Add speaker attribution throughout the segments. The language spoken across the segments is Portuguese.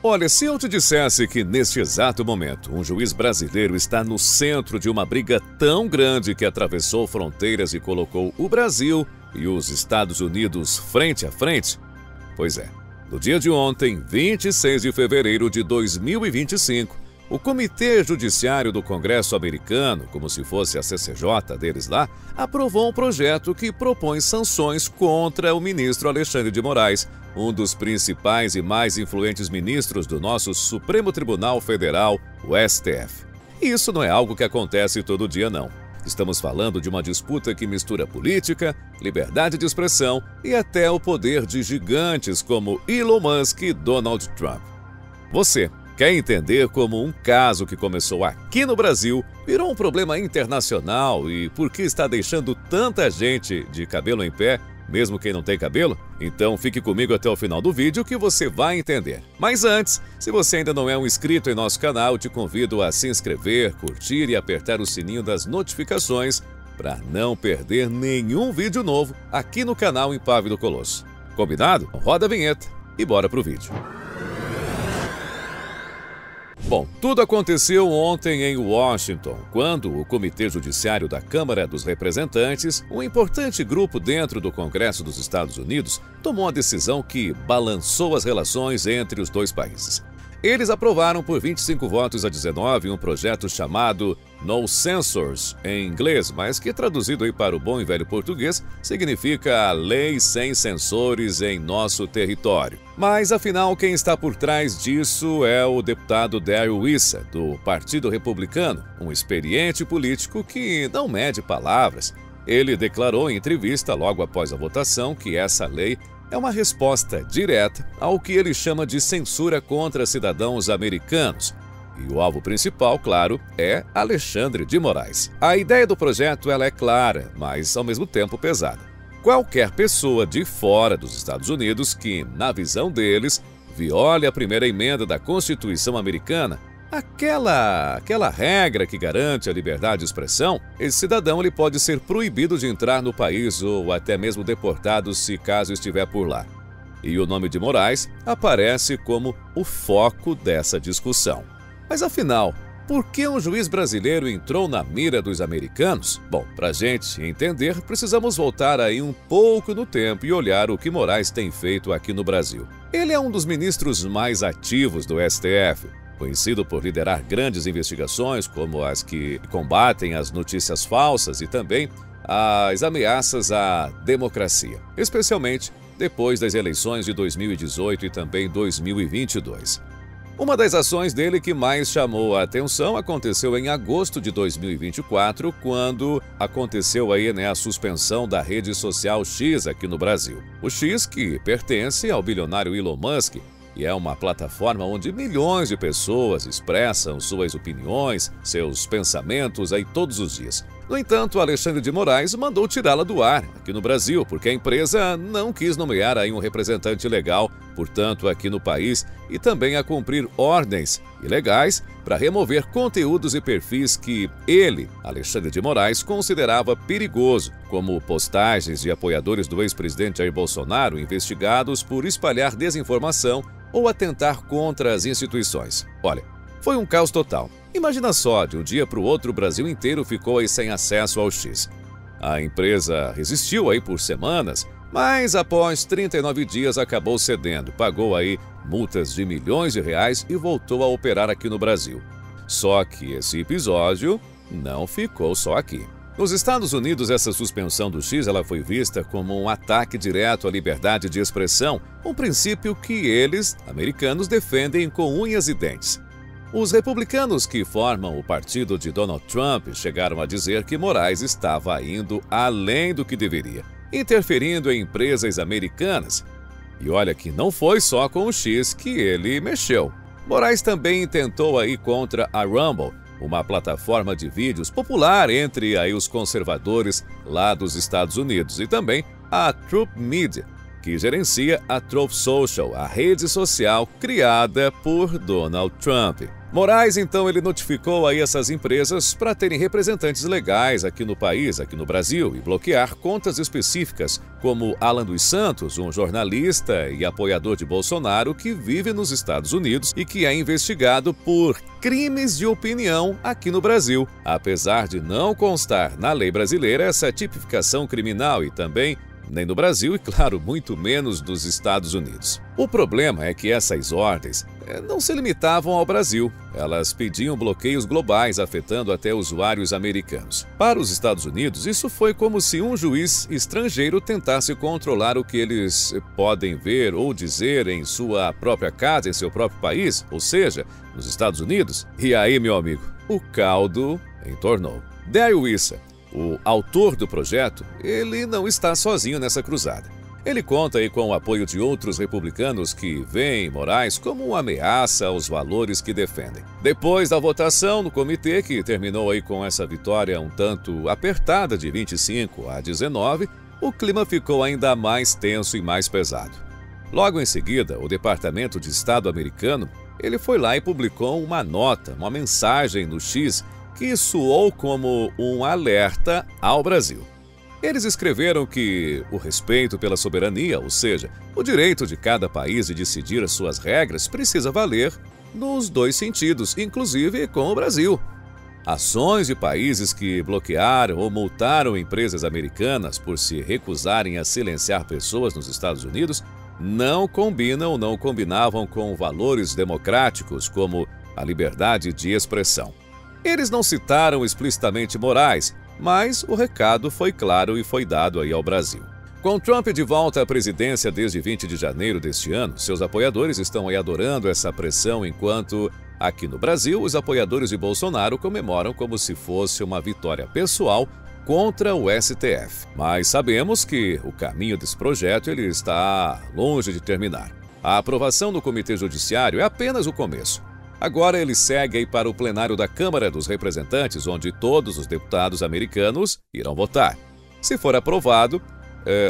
Speaker 1: Olha, se eu te dissesse que neste exato momento um juiz brasileiro está no centro de uma briga tão grande que atravessou fronteiras e colocou o Brasil e os Estados Unidos frente a frente? Pois é, no dia de ontem, 26 de fevereiro de 2025, o Comitê Judiciário do Congresso americano, como se fosse a CCJ deles lá, aprovou um projeto que propõe sanções contra o ministro Alexandre de Moraes, um dos principais e mais influentes ministros do nosso Supremo Tribunal Federal, o STF. E isso não é algo que acontece todo dia, não. Estamos falando de uma disputa que mistura política, liberdade de expressão e até o poder de gigantes como Elon Musk e Donald Trump. Você quer entender como um caso que começou aqui no Brasil virou um problema internacional e por que está deixando tanta gente de cabelo em pé, mesmo quem não tem cabelo? Então fique comigo até o final do vídeo que você vai entender. Mas antes, se você ainda não é um inscrito em nosso canal, te convido a se inscrever, curtir e apertar o sininho das notificações para não perder nenhum vídeo novo aqui no canal Impávido Colosso. Combinado? Roda a vinheta e bora pro vídeo. Bom, tudo aconteceu ontem em Washington, quando o Comitê Judiciário da Câmara dos Representantes, um importante grupo dentro do Congresso dos Estados Unidos, tomou uma decisão que balançou as relações entre os dois países. Eles aprovaram por 25 votos a 19 um projeto chamado No Censors, em inglês, mas que traduzido aí para o bom e velho português, significa a lei sem censores em nosso território. Mas, afinal, quem está por trás disso é o deputado Darrell Issa, do Partido Republicano, um experiente político que não mede palavras. Ele declarou em entrevista logo após a votação que essa lei é uma resposta direta ao que ele chama de censura contra cidadãos americanos. E o alvo principal, claro, é Alexandre de Moraes. A ideia do projeto ela é clara, mas ao mesmo tempo pesada. Qualquer pessoa de fora dos Estados Unidos que, na visão deles, viole a primeira emenda da Constituição americana, aquela regra que garante a liberdade de expressão, esse cidadão ele pode ser proibido de entrar no país ou até mesmo deportado se caso estiver por lá. E o nome de Moraes aparece como o foco dessa discussão. Mas afinal, por que um juiz brasileiro entrou na mira dos americanos? Bom, para a gente entender, precisamos voltar aí um pouco no tempo e olhar o que Moraes tem feito aqui no Brasil. Ele é um dos ministros mais ativos do STF, conhecido por liderar grandes investigações como as que combatem as notícias falsas e também as ameaças à democracia, especialmente depois das eleições de 2018 e também 2022. Uma das ações dele que mais chamou a atenção aconteceu em agosto de 2024, quando aconteceu aí, a suspensão da rede social X aqui no Brasil. O X, que pertence ao bilionário Elon Musk, e é uma plataforma onde milhões de pessoas expressam suas opiniões, seus pensamentos aí todos os dias. No entanto, Alexandre de Moraes mandou tirá-la do ar aqui no Brasil, porque a empresa não quis nomear aí um representante legal, portanto, aqui no país, e também a cumprir ordens ilegais para remover conteúdos e perfis que ele, Alexandre de Moraes, considerava perigoso, como postagens de apoiadores do ex-presidente Jair Bolsonaro investigados por espalhar desinformação ou atentar contra as instituições. Olha, foi um caos total. Imagina só, de um dia para o outro o Brasil inteiro ficou aí sem acesso ao X. A empresa resistiu aí por semanas, mas após 39 dias acabou cedendo, pagou aí multas de milhões de reais e voltou a operar aqui no Brasil. Só que esse episódio não ficou só aqui. Nos Estados Unidos, essa suspensão do X ela foi vista como um ataque direto à liberdade de expressão, um princípio que eles, americanos, defendem com unhas e dentes. Os republicanos que formam o partido de Donald Trump chegaram a dizer que Moraes estava indo além do que deveria, interferindo em empresas americanas. E olha que não foi só com o X que ele mexeu. Moraes também tentou ir contra a Rumble, uma plataforma de vídeos popular entre aí os conservadores lá dos Estados Unidos, e também a Truth Media, que gerencia a Truth Social, a rede social criada por Donald Trump. Moraes, então, ele notificou aí essas empresas para terem representantes legais aqui no país, aqui no Brasil, e bloquear contas específicas, como Alan dos Santos, um jornalista e apoiador de Bolsonaro que vive nos Estados Unidos e que é investigado por crimes de opinião aqui no Brasil, apesar de não constar na lei brasileira essa tipificação criminal e também nem no Brasil e, claro, muito menos nos Estados Unidos. O problema é que essas ordens não se limitavam ao Brasil. Elas pediam bloqueios globais, afetando até usuários americanos. Para os Estados Unidos, isso foi como se um juiz estrangeiro tentasse controlar o que eles podem ver ou dizer em sua própria casa, em seu próprio país, ou seja, nos Estados Unidos. E aí, meu amigo, o caldo entornou. Daryl Issa, o autor do projeto, ele não está sozinho nessa cruzada. Ele conta aí com o apoio de outros republicanos que veem Moraes como uma ameaça aos valores que defendem. Depois da votação no comitê, que terminou aí com essa vitória um tanto apertada de 25-19, o clima ficou ainda mais tenso e mais pesado. Logo em seguida, o Departamento de Estado americano, ele foi lá e publicou uma nota, uma mensagem no X, que soou como um alerta ao Brasil. Eles escreveram que o respeito pela soberania, ou seja, o direito de cada país de decidir as suas regras, precisa valer nos dois sentidos, inclusive com o Brasil. Ações de países que bloquearam ou multaram empresas americanas por se recusarem a silenciar pessoas nos Estados Unidos não combinam ou não combinavam com valores democráticos como a liberdade de expressão. Eles não citaram explicitamente Moraes, mas o recado foi claro e foi dado aí ao Brasil. Com Trump de volta à presidência desde 20 de janeiro deste ano, seus apoiadores estão aí adorando essa pressão, enquanto aqui no Brasil os apoiadores de Bolsonaro comemoram como se fosse uma vitória pessoal contra o STF. Mas sabemos que o caminho desse projeto ele está longe de terminar. A aprovação no Comitê Judiciário é apenas o começo. Agora ele segue aí para o plenário da Câmara dos Representantes, onde todos os deputados americanos irão votar. Se for aprovado,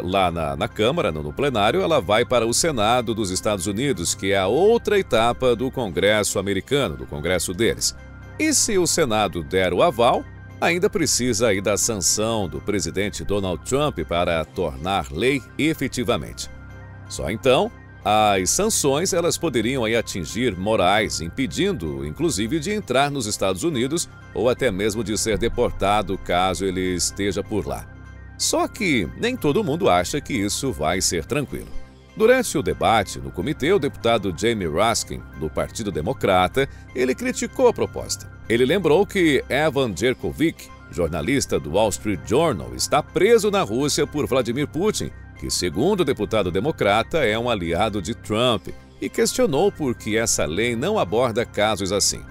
Speaker 1: lá na Câmara, no plenário, ela vai para o Senado dos Estados Unidos, que é a outra etapa do Congresso americano, do Congresso deles. E se o Senado der o aval, ainda precisa aí da sanção do presidente Donald Trump para tornar lei efetivamente. Só então, as sanções elas poderiam aí atingir Moraes, impedindo, inclusive, de entrar nos Estados Unidos ou até mesmo de ser deportado caso ele esteja por lá. Só que nem todo mundo acha que isso vai ser tranquilo. Durante o debate no comitê, o deputado Jamie Raskin, do Partido Democrata, ele criticou a proposta. Ele lembrou que Evan Gershkovich, jornalista do Wall Street Journal, está preso na Rússia por Vladimir Putin, que, segundo o deputado democrata, é um aliado de Trump, e questionou por que essa lei não aborda casos assim.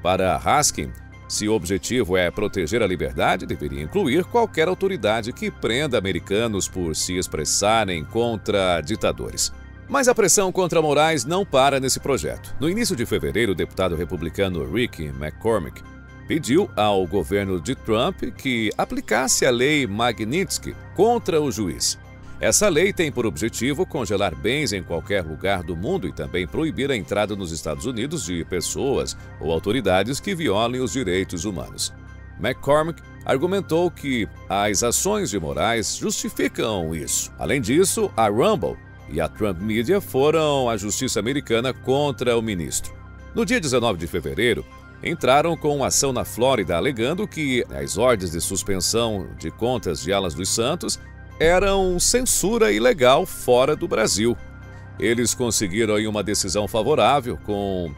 Speaker 1: Para Raskin, se o objetivo é proteger a liberdade, deveria incluir qualquer autoridade que prenda americanos por se expressarem contra ditadores. Mas a pressão contra Moraes não para nesse projeto. No início de fevereiro, o deputado republicano Rick McCormick pediu ao governo de Trump que aplicasse a lei Magnitsky contra o juiz. Essa lei tem por objetivo congelar bens em qualquer lugar do mundo e também proibir a entrada nos Estados Unidos de pessoas ou autoridades que violem os direitos humanos. McCormick argumentou que as ações de Moraes justificam isso. Além disso, a Rumble e a Trump Media foram à justiça americana contra o ministro. No dia 19 de fevereiro, entraram com uma ação na Flórida alegando que as ordens de suspensão de contas de Alan dos Santos eram censura ilegal fora do Brasil. Eles conseguiram aí uma decisão favorável com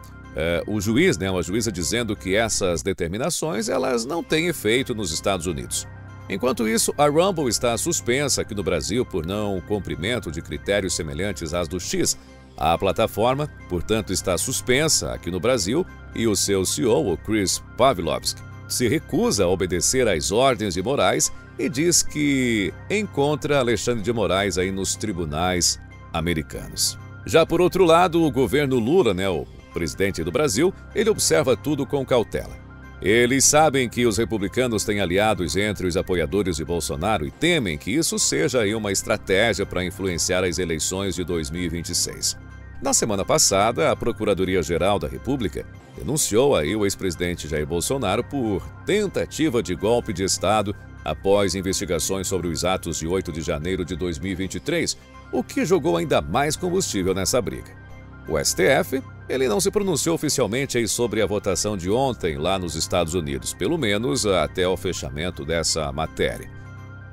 Speaker 1: o juiz, uma juíza dizendo que essas determinações elas não têm efeito nos Estados Unidos. Enquanto isso, a Rumble está suspensa aqui no Brasil por não cumprimento de critérios semelhantes às do X. A plataforma, portanto, está suspensa aqui no Brasil e o seu CEO, o Chris Pavlovski, se recusa a obedecer às ordens de Moraes e diz que encontra Alexandre de Moraes aí nos tribunais americanos. Já por outro lado, o governo Lula, o presidente do Brasil, ele observa tudo com cautela. Eles sabem que os republicanos têm aliados entre os apoiadores de Bolsonaro e temem que isso seja aí uma estratégia para influenciar as eleições de 2026. Na semana passada, a Procuradoria-Geral da República denunciou aí o ex-presidente Jair Bolsonaro por tentativa de golpe de Estado após investigações sobre os atos de 8 de janeiro de 2023, o que jogou ainda mais combustível nessa briga. O STF, ele não se pronunciou oficialmente aí sobre a votação de ontem lá nos Estados Unidos, pelo menos até o fechamento dessa matéria.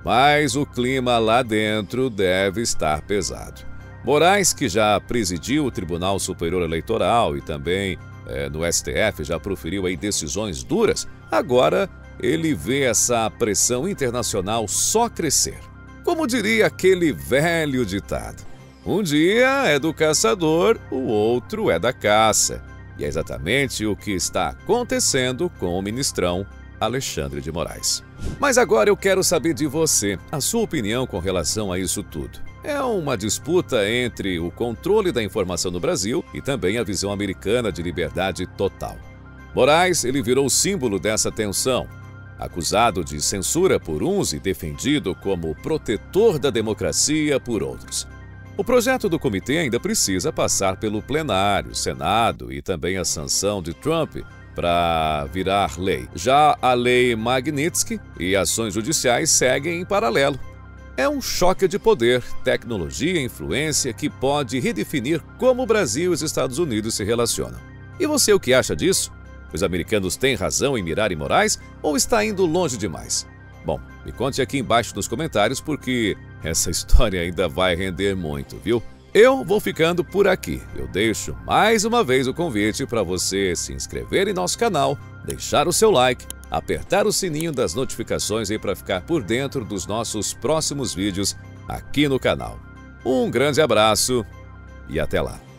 Speaker 1: Mas o clima lá dentro deve estar pesado. Moraes, que já presidiu o Tribunal Superior Eleitoral e também no STF já proferiu aí decisões duras, agora ele vê essa pressão internacional só crescer. Como diria aquele velho ditado, um dia é do caçador, o outro é da caça. E é exatamente o que está acontecendo com o ministrão Alexandre de Moraes. Mas agora eu quero saber de você, a sua opinião com relação a isso tudo. É uma disputa entre o controle da informação no Brasil e também a visão americana de liberdade total. Moraes, ele virou símbolo dessa tensão, acusado de censura por uns e defendido como protetor da democracia por outros. O projeto do comitê ainda precisa passar pelo plenário, Senado e também a sanção de Trump para virar lei. Já a lei Magnitsky e ações judiciais seguem em paralelo. É um choque de poder, tecnologia e influência que pode redefinir como o Brasil e os Estados Unidos se relacionam. E você, o que acha disso? Os americanos têm razão em mirar em Moraes ou está indo longe demais? Bom, me conte aqui embaixo nos comentários porque essa história ainda vai render muito, viu? Eu vou ficando por aqui. Eu deixo mais uma vez o convite para você se inscrever em nosso canal, deixar o seu like, apertar o sininho das notificações aí para ficar por dentro dos nossos próximos vídeos aqui no canal. Um grande abraço e até lá!